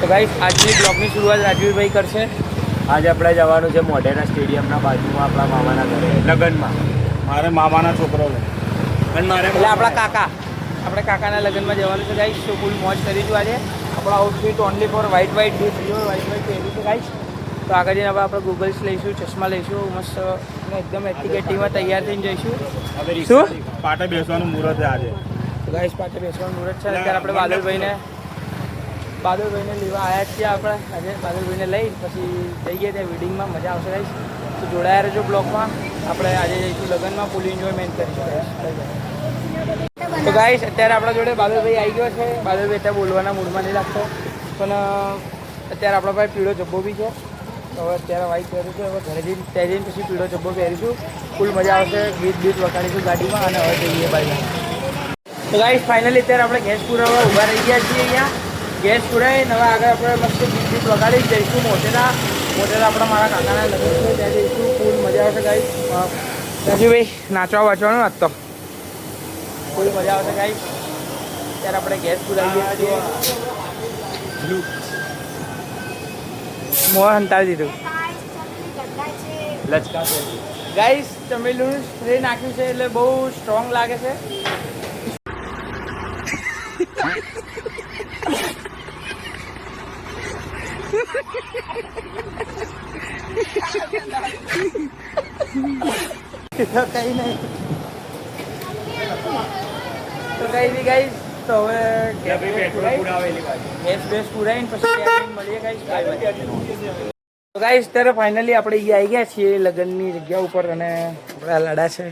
તો ગાઈસ આજની બ્લોગની શરૂઆત રાજવીરભાઈ કરશે. આજે આપણે જવાનું છે મોઢેરા સ્ટેડિયમના બાજુમાં આપણા મામાના ઘરે લગ્નમાં. મારે મામાના છોકરો છે અને મારે એટલે આપણા કાકાના લગ્નમાં જવાનું છે ગાઈસ. તો ફૂલ મોજ કરીશું આજે. આપણો outfit only for white white પહેર્યું છે ગાઈસ. તો આગળ જઈને આપણે ગૂગલ્સ લઈશું, ચશ્મા લઈશું, મસ્ત એકદમ એટીકેટીમાં તૈયાર થઈને જઈશું. શું પાટે બેસવાનું મુહૂર્ત છે આજે. તો ગાઈસ પાટે બેસવાનું મુહૂર્ત છે. અત્યારે આપણે બાદલભાઈને લેવા આવ્યા છીએ. આપણે આજે બાદલભાઈને લઈ પછી જઈએ ત્યાં વેડિંગમાં મજા આવશે ગાઈસ. તો જોડાયા રહેજો બ્લોગમાં. આપણે આજે જઈશું લગ્નમાં, ફૂલ એન્જોયમેન્ટ કરીશું ગાઈસ. તો ગાઈસ અત્યારે આપણા જોડે બાદલભાઈ આવી ગયો છે. બાદલભાઈ અત્યારે બોલવાના મૂડમાં નહીં લાગતો, પણ અત્યારે આપણા પાસે પીળો જબ્બો બી છે. તો હવે અત્યારે વાઈટ પહેર્યું છે. હવે ઘરે જઈને ત્યાં જઈને પછી પીળો જબ્બો પહેરીશું. ફૂલ મજા આવશે. ગીત વગાડીશું ગાડીમાં અને હવે જઈએ બાય. તો ગાઈસ ફાઇનલી અત્યારે આપણે ગેસ પુરાવા ઊભા રહી ગયા છીએ અહીંયા. ગેસ પુરાઈને હવે આગળ આપણે મસ્ત ગીત વગાડી જઈશું મોઢેરા આપણા મારા કાકાના લગ્ન છે ત્યાં જઈશું. ફૂલ મજા આવશે ગાઈસ. રાજુભાઈ નાચવા વાંચવાનું આજ તો ફૂલ મજા આવશે ગાઈસ. ત્યારે આપણે ગેસ પુરાવીએ છીએ. મોં હંતાવી દીધું લચકા ગાઈસ. ચમેલીનું સ્પ્રે નાખ્યું છે એટલે બહુ સ્ટ્રોંગ લાગે છે. કઈ નહીં તો કઈ બી ગાઈસ. તો હવે ગેસ બેસ પુરાઈને પછી મળીએ ગાઈસ. તો ગાઈસ ત્યારે ફાઇનલી આપણે અહીંયા આવી ગયા છીએ લગ્નની જગ્યા ઉપર અને આપણા લાડા છે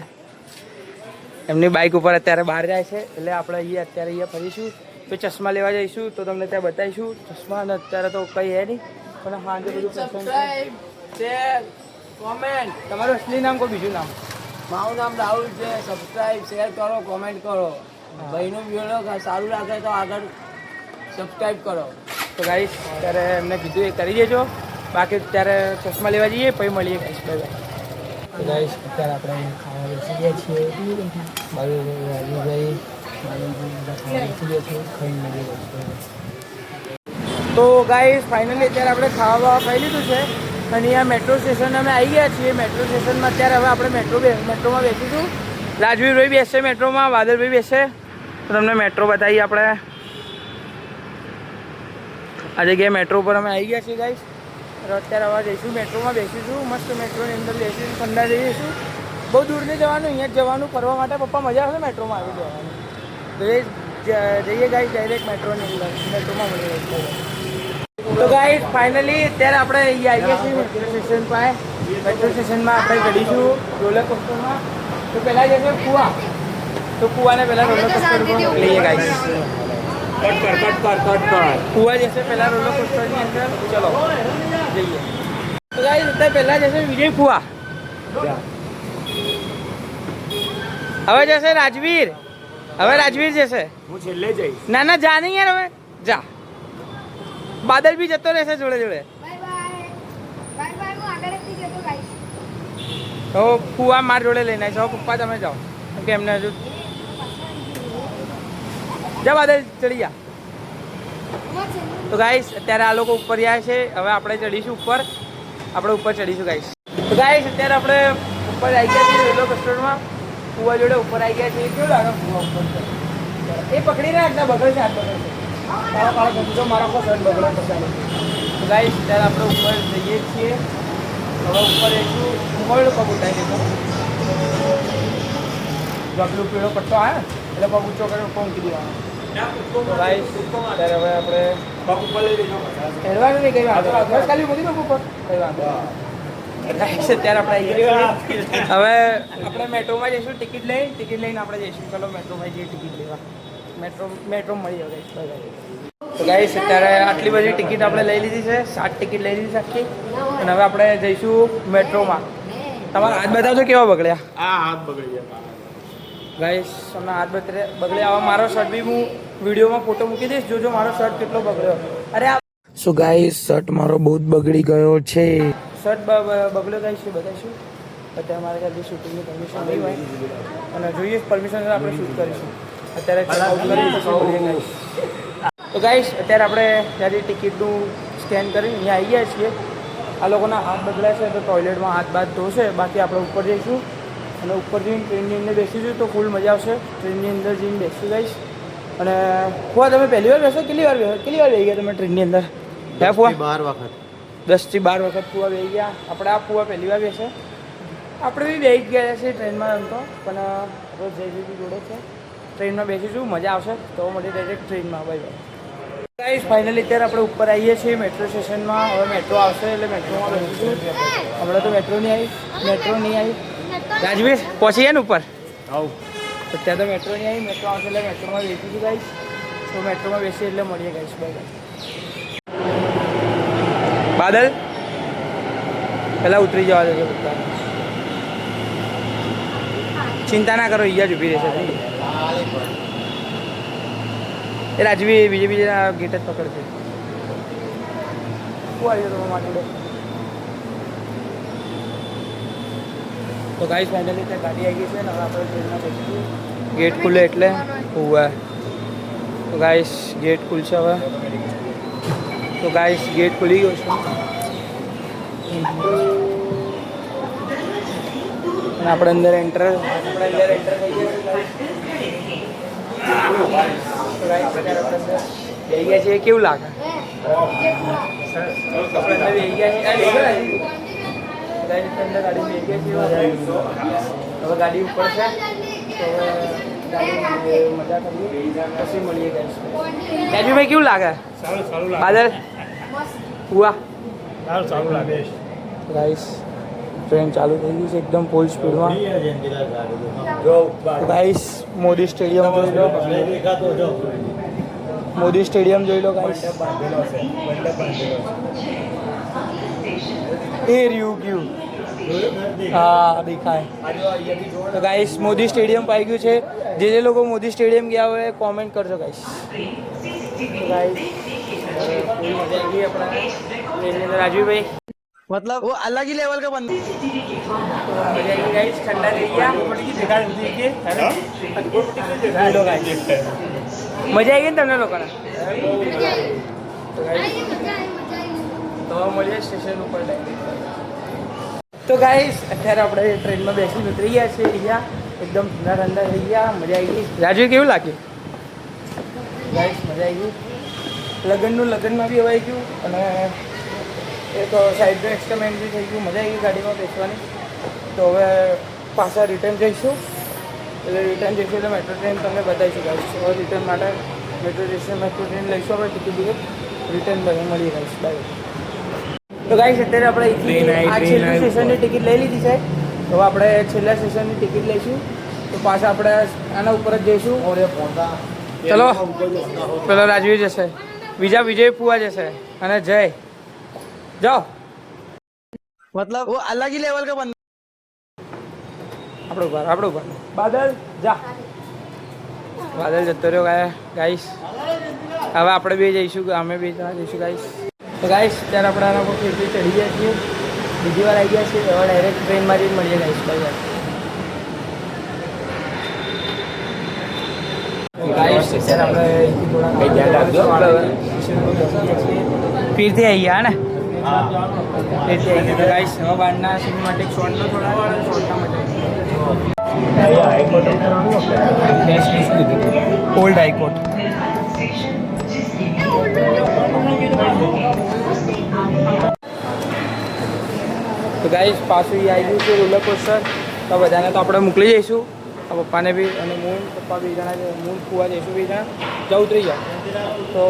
એમની બાઇક ઉપર અત્યારે બહાર જાય છે એટલે આપણે અહીંયા ફરીશું. તો ચશ્મા લેવા જઈશું તો તમને ત્યાં બતાવીશું ચશ્મા. અને અત્યારે તો કંઈ હે નહીં, પણ સાંજે બધું પસંદ શેર કોમેન્ટ. તમારું અસલી નામ કોઈ બીજું નામ? મારું નામ રાહુલ છે. સબસ્ક્રાઈબ, શેર કરો, કોમેન્ટ કરો. ભાઈનો વિડીયો સારું લાગે તો આગળ સબસ્ક્રાઈબ કરો. તો ગાઈસ ત્યારે એમને કીધું એ કરી દેજો. બાકી ત્યારે ચશ્મા લેવા જઈએ પછી મળીએ ગાઈસ. બાય. તો ગાઈસ અત્યારે આપણે ખાવા બેસી ગયા છીએ. રાજુભાઈ તો ગાઈસ ફાઇનલી અત્યારે આપણે ખાવા ખાઈ લીધું છે અને અહીંયા મેટ્રો સ્ટેશન અમે આવી ગયા છીએ. મેટ્રો સ્ટેશનમાં અત્યારે હવે આપણે મેટ્રોમાં બેસીશું. રાજવીરભાઈ બેસશે મેટ્રોમાં, બાદલભાઈ બેસશે. તો તમને મેટ્રો બતાવીએ. આપણે આ જગ્યાએ મેટ્રો પર અમે આવી ગયા છીએ ગાઈસ. અત્યારે હવે જઈશું મેટ્રોમાં બેસીશું. મસ્ત મેટ્રોની અંદર બેસીશું, ઠંડા જઈશું. બહુ દૂર નહીં જવાનું, અહીંયા જ જવાનું ફરવા માટે. પપ્પા મજા આવશે મેટ્રોમાં આવી જવાનું. તો એ જઈએ ગાઈસ ડાયરેક્ટ મેટ્રોની અંદર, મેટ્રોમાં મળી જઈશું. તો ગાઈસ ફાઇનલી અત્યારે આપણે અહીંયા આવી ગયા છીએ મેટ્રો સ્ટેશન પાસે. મેટ્રો સ્ટેશનમાં આપણે ચડીશું રોલર કોસ્ટરમાં. તો પહેલાં જશે કુવા. તો કુવાને પહેલાં રોલર કોસ્ટર લઈએ ગાઈસ. કટ કર. કુવા જશે પહેલાં રોલર કોસ્ટરની અંદર. ચલો જઈએ. તો ગાઈસ અત્યારે પહેલાં જશે વિજય કુવા. હવે જશે રાજવીર. હવે રાજવીર જશે. હું છેલ્લે જઈશ. ના જા નહીં યાર. હવે જા. બાદલ બી જતો રહેશે જોડે જોડે. તો કુવા માર જોડે લઈને જાઓ. પપ્પા તમે જાઓ કેમ કે એમને હજુ જા. બાદલ ચડી જા. તો ગાઈસ અત્યારે આ લોકો ઉપર જાય છે. હવે આપણે ચડીશું ઉપર. આપણે ઉપર ચડીશું ગાઈસ. તો ગાઈસ અત્યારે આપણે ઉપર આવી ગયા છીએ રેલવે કસ્ટર્ડમાં. કુવા જોડે ઉપર આવી ગયા છીએ. કેવું લાગે કુવા ઉપર? એ પકડી રહ્યા એકદમ બગડે છે. હાથ બગડે છે. કાળો ગમતો મારો આખો શર્ટ બગડે પછી. તો ગાઈસ અત્યારે આપણે ઉપર જઈએ છીએ. હવે ઉપર જઈશું. મોબાઈલ પગ ઉઠાવી દેતો. જો પેલું પીળો પટ્ટો આવે ને એટલે પગ ઊંચો કરીને ઉપર મૂકી દેવાનો. તો ગાઈસ ત્યારે હવે આપણે પગ ઉપર લઈ લેજો. હેરવાનું નહીં કઈ વાંધો. બસ ખાલી મૂકી દો ઉપર. કઈ વાંધો ગાઈસ અત્યારે આપણે આવી ગયા. હવે આપણે મેટ્રોમાં જઈશું ટિકિટ લઈને આપણે જઈશું. ચલો મેટ્રોમાં જઈએ ટિકિટ લેવા. મેટ્રો મળી જાય ગાઈસ. તો ગાઈસ અત્યારે આટલી બધી ટિકિટ આપણે લઈ લીધી છે. 7 ટિકિટ લઈ લીધી છે આખી. અને હવે આપણે જઈશું મેટ્રોમાં. તમારા હાથ બતાવજો કેવા બગડ્યા. આ હાથ બગડી ગયા ગાઈસ. તમને હાથ બગડ્યા. હવે મારો શર્ટ બી હું વિડીયોમાં ફોટો મૂકી દઈશ. જોજો મારો શર્ટ કેટલો બગડ્યો. અરે સો ગાઈસ શર્ટ મારો બહુ જ બગડી ગયો છે. શર્ટ બગડ્યો ગાઈસ બતાવીશું. અત્યારે મારે ઘરથી શૂટિંગની પરમિશન નહીં હોય અને જોઈએ પરમિશન આપણે શૂટ કરીશું. અત્યારે તો ગાઈસ અત્યારે આપણે ત્યાંથી ટિકિટનું સ્કેન કરીને અહીંયા આવી ગયા છીએ. આ લોકોના હાથ બગડ્યા છે તો ટોયલેટમાં હાથ બાદ ધોશે. બાકી આપણે ઉપર જઈશું અને ઉપર જઈને ટ્રેનની અંદર બેસીશું તો ફૂલ મજા આવશે. ટ્રેનની અંદર જઈને બેસી ગાઈસ. અને ફુવા તમે પહેલી વાર બેસો? કેટલી વાર બેસી ગયા તમે ટ્રેનની અંદર? હે ફુવા? 10 થી 12 વખત ફુવા બેસી ગયા. આપણે આ ફુવા પહેલી વાર બેસે. આપણે બી બેસી ગયા છીએ ટ્રેનમાં એમ તો, પણ રોજ જઈશું જોડે છે. ટ્રેનમાં બેસીશું, મજા આવશે. તો મળીએ ડાયરેક્ટ ટ્રેનમાં. Bye bye guys. ફાઇનલી અત્યારે આપણે ઉપર આવીએ છીએ મેટ્રો સ્ટેશનમાં. હવે મેટ્રો આવશે એટલે મેટ્રોમાં બેસીશું. હમણાં તો મેટ્રો નહીં આવી. રાજવીર પહોંચી ગયા ને ઉપર? અત્યારે તો મેટ્રો નહીં આવી. મેટ્રો આવશે એટલે મેટ્રોમાં બેસીશું ગાઈસ. તો મેટ્રોમાં બેસીએ એટલે મળીએ ગાઈસ. બાય બાદલ પહેલાં ઉતરી જવા દેજો બધા. ચિંતા ના કરો, અહીંયા જ ઊભી રહેશે. એ રાજવી બીજા ગેટ જ પકડશે. શું આવી ગયો તમારા માટે? તો ગાઈસ ફાઇનલી ત્યાં ગાડી આવી ગઈ છે ને હવે આપણે ટ્રેનમાં બેસીશું. ગેટ ખુલે એટલે હોવે. તો ગાઈસ ગેટ ખુલશે હવે. તો ગાઈસ ગેટ ખુલી ગયો છે અને આપણે અંદર એન્ટર થઈ ગયા. બેસી ગયા છે. કેવું લાગે? આપણે અંદર બેસી ગયા છીએ. અંદર ગાડી બેસી ગયા છીએ. હવે ગાડી ઉપર છે તો હવે ગાડી મજા કરીએ પછી મળીએ ગાઈસ. રાજુભાઈ કેવું લાગે? બાદલ હુઆ સારું લાગે ગાઈસ. ટ્રેન ચાલુ થઈ ગઈ છે એકદમ ફૂલ સ્પીડમાં. ગાઈસ મોદી સ્ટેડિયમ જોઈ લો. મોદી સ્ટેડિયમ જોઈ લો ગાઈસ. એ રહ્યું ગયું. હા દેખાય. તો ગાઈસ મોદી સ્ટેડિયમ પાઈ ગયું છે. જે લોકો મોદી સ્ટેડિયમ ગયા હોય કોમેન્ટ કરજો ગાઈસ. ગાઈસ રાજુભાઈ मतलब वो अलग ही लेवल का बंदा. ठंडा થઈ ગયા. મજા આવી ગઈ ને તમને લોકોને? તો મળીએ સ્ટેશન ઉપર. તો ગાઈસ અત્યારે આપણે ટ્રેનમાં બેસી ઉતરી ગયા છીએ. અહીંયા એકદમ ઠંડા થઈ ગયા. મજા આવી ગઈ. રાજુ કેવું લાગ્યું? ગાઈસ મજા આવી ગઈ. લગ્નમાં બી હવાઈ ગયું અને એક સાઈડનો એક્સપેરિમેન્ટ બી થઈ ગયું. મજા આવી ગઈ ગાડીમાં બેસવાની. તો હવે પાછા રિટર્ન જઈશું. એટલે મેટ્રો ટ્રેન તમને બતાવીશું ગાઈશ. હવે રિટર્ન માટે મેટ્રો ટ્રેન લઈશું આપણે. ટિકિટ રિટર્ન મળીએ ગાઈશ. બાય. તો ગાઈશ અત્યારે આપણે આ છેલ્લા સ્ટેશનની ટિકિટ લઈ લીધી છે. તો આપણે છેલ્લા સ્ટેશનની ટિકિટ લઈશું. તો પાછા આપણે આના ઉપર જ જઈશું. ચલો પેલો રાજવી જશે, બીજા વિજય પુઆ જશે અને જય જાઓ. मतलब वो अलग ही लेवल का बंदा. આપણો ઉપર બાદલ જા. બાદલ જતો રહ્યો ગાઈસ. હવે આપણે બે જઈશું. અમે બે જઈશું ગાઈસ. તો ગાઈસ ત્યારે આપણે આના પર ફેરથી ચડી ગયા છીએ. બીજી વાર આવી ગયા છીએ. હવે ડાયરેક્ટ ટ્રેનમાં જઈને મળીએ ગાઈસ. બાય. ગાઈસ અત્યારે આપણે ધ્યાન રાખજો. ફીરથી આવી ગયા ને ફીરથી આવી ગયા. ગાઈસ હવે બહારના સિનેમેટિક શોટનો થોડા શોર્ટના મજા ઓલ્ડ હાઈકોર્ટ. તો ગાઈસ પાછું એ આવી ગયું છે રોલર કોસ્ટર. તો બધાને તો આપણે મોકલી જઈશું. પપ્પાને બી અને પપ્પા બી જણા છે. ફુવા જઈશું બી જણા. જાઉં ઉતરી જાઓ. તો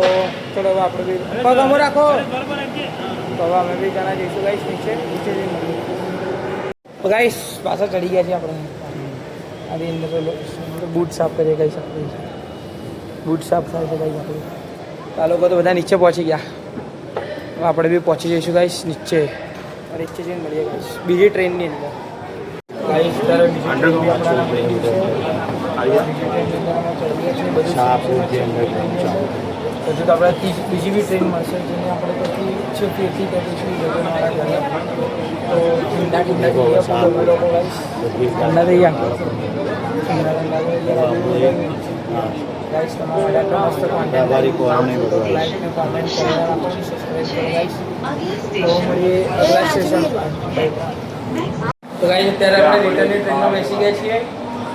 ચલો હવે આપણે બી પગ અમો રાખો. તો હવે અમે બી જણા જઈશું ગાઈસ નીચે જઈને મળીએ. તો ગાઈસ પાછા ચડી ગયા છીએ આપણે. આની અંદર બૂટ સાફ કરીએ ગાઈસ. આપણે બૂટ સાફ થાય છે ગાઈસ આપણે. આ લોકો તો બધા નીચે પહોંચી ગયા. હવે આપણે બી પહોંચી જઈશું ગાઈસ નીચે. નીચે જઈને મળીએ ગાઈસ બીજી ટ્રેનની અંદર. ગાઈસ ત્યારે બીજી ટ્રેન બી આપણા હજુ તો આપણે બીજી બી ટ્રેન મળશે જેને આપણે પછી ફેરથી કરીશું જગનવાળા ઘરે. તો ઠંડા થઈ ગયા લોકો ગાઈસ. ઠંડા થઈ ગયા. ગાઈસ તમારા માટે આટલો મસ્ત content આભારી કોરાણી તો બધું like અને comment કરી રાખો, subscribe કરો guys. તો મળીએ અગલા સ્ટેશન તો ગાઈસ અત્યારે આપણે રિટર્નની ટ્રેનમાં બેસી ગયા છીએ.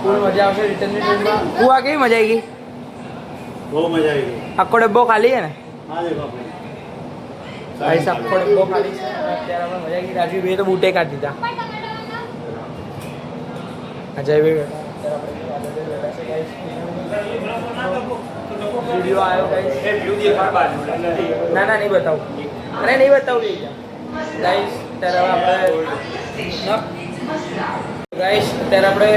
ફૂલ મજા આવશે રિટર્નની ટ્રેનમાં. હું આ કેવી મજા આવી ગઈ? બહુ મજા આવી ગઈ. આખો ડબ્બો ખાલી છે ને? હા દેખો આપણે ગાઈસ આખો ડબ્બો ખાલી છે. અત્યારે આપણે મજા આવી ગઈ. રાજવીભાઈએ તો બૂટે કાઢી દીધા. અજયભાઈ વિડીયો આવ્યો ગાઈસ. ના ના નહીં બતાવું. અરે નહીં બતાવું ગાઈસ. અત્યારે આપણે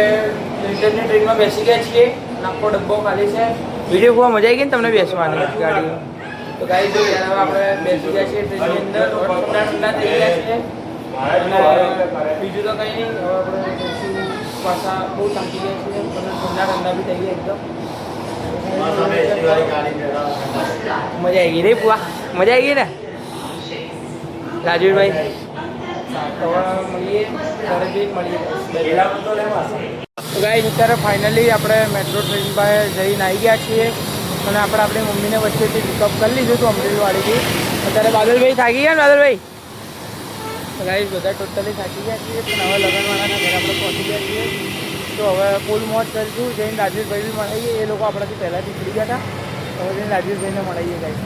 રિટર્નની ટ્રેનમાં બેસી ગયા છીએ. આખો ડબ્બો ખાલી છે. વિડીયો ખૂબ મજા આવી ગઈ ને તમને બેસવાની ગાડી. તો ગાઈસ ત્યારે હવે આપણે બેસી ગયા છીએ ટ્રેનની અંદર. ઠંડા ઠંડા થઈ ગયા છે. અને બીજું તો કંઈ નહીં. હવે આપણે બેસીશું. પાછા બહુ થાકી ગયા છીએ. ઠંડા ઠંડા બી થઈ ગયા એકદમ. મજા આવી ગઈ રે પુઆ. મજા આવી ગઈ ને રાજવીરભાઈ? હવે મળીએ ઘરેથી મળીએ. તો ગાઈસ અત્યારે ફાઇનલી આપણે મેટ્રો ટ્રેન પાસે જઈને આવી ગયા છીએ. અને આપણે આપણી મમ્મીને વચ્ચેથી પિકઅપ કરી લીધું હતું અમરેલીવાડીથી. અત્યારે બાદલભાઈ થાકી ગયા ને બાદલભાઈ? તો ગાઈસ બધા ટોટલી થાકી ગયા છીએ. પણ હવે લગનવાળાના ઘરે આપણે પહોંચી ગયા છીએ. તો હવે ફૂલ મોજ કરીશું. જઈને રાજવીરભાઈ બી મળાઈએ. એ લોકો આપણાથી પહેલાંથી નીકળી ગયા હતા. હવે જઈને રાજવીરભાઈને મળાઈએ ગાઈસ.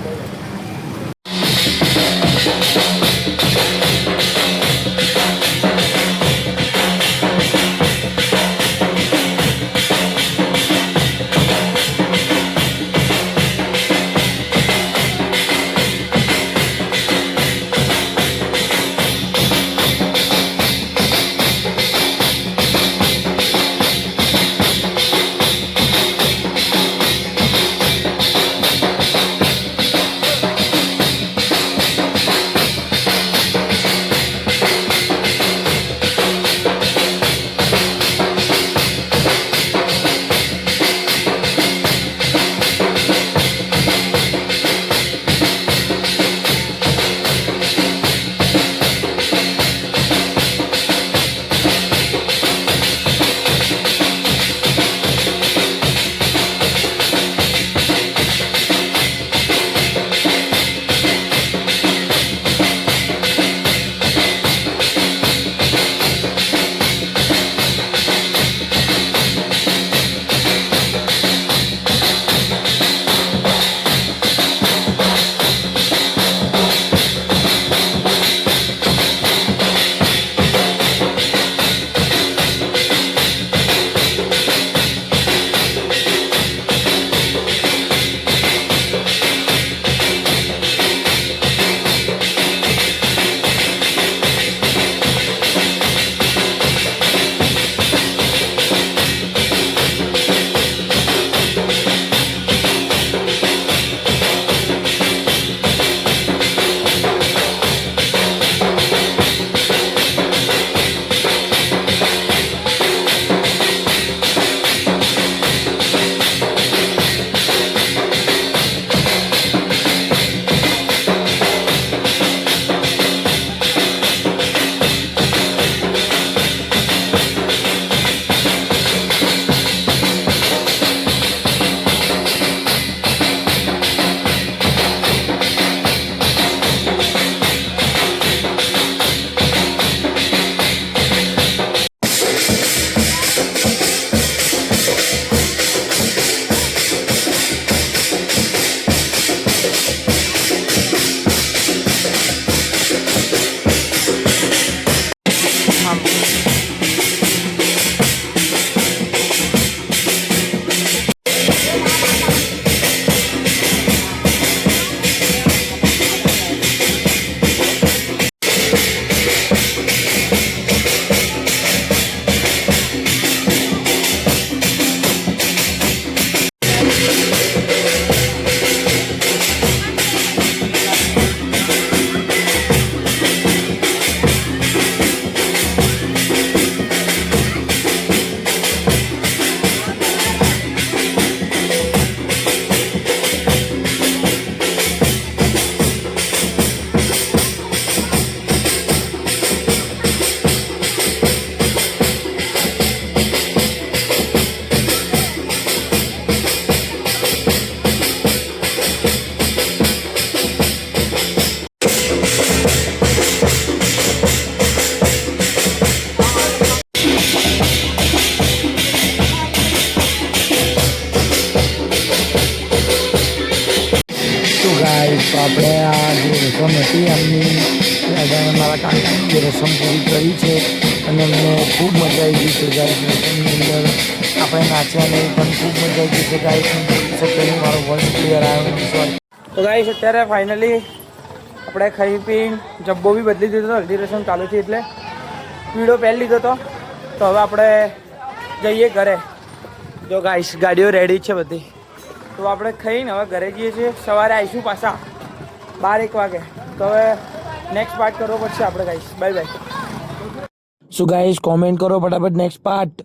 ગાઈસ તો આપણે આ જે રસમ હતી એમની મારા કાકાની જે રસમ પૂરી કરી છે અને અમને ખૂબ મજા આવી ગઈ છે ગાઈસ. રસમની અંદર આપણે નાચ્યા નહીં પણ ખૂબ મજા આવી ગઈ છે ગાઈસ. સત્તરી મારો વોઇસ ક્લિયર આવ્યો સોરી. તો ગાઈસ અત્યારે ફાઇનલી આપણે ખાઈ પીને જબ્બો બી બદલી દીધો હતો. હલ્દી રસમ ચાલુ છે એટલે પીળો પહેરી લીધો હતો. તો હવે આપણે જઈએ ઘરે. જો ગાઈસ ગાડીઓ રેડી છે બધી. તો આપણે ખાઈને હવે ઘરે જઈએ છીએ. સવારે આવીશું પાછા 12-1 વાગે. તો હવે નેક્સ્ટ પાર્ટ કરવો પડશે આપણે guys. Bye bye. So guys comment કરો ફટાફટ નેક્સ્ટ પાર્ટ.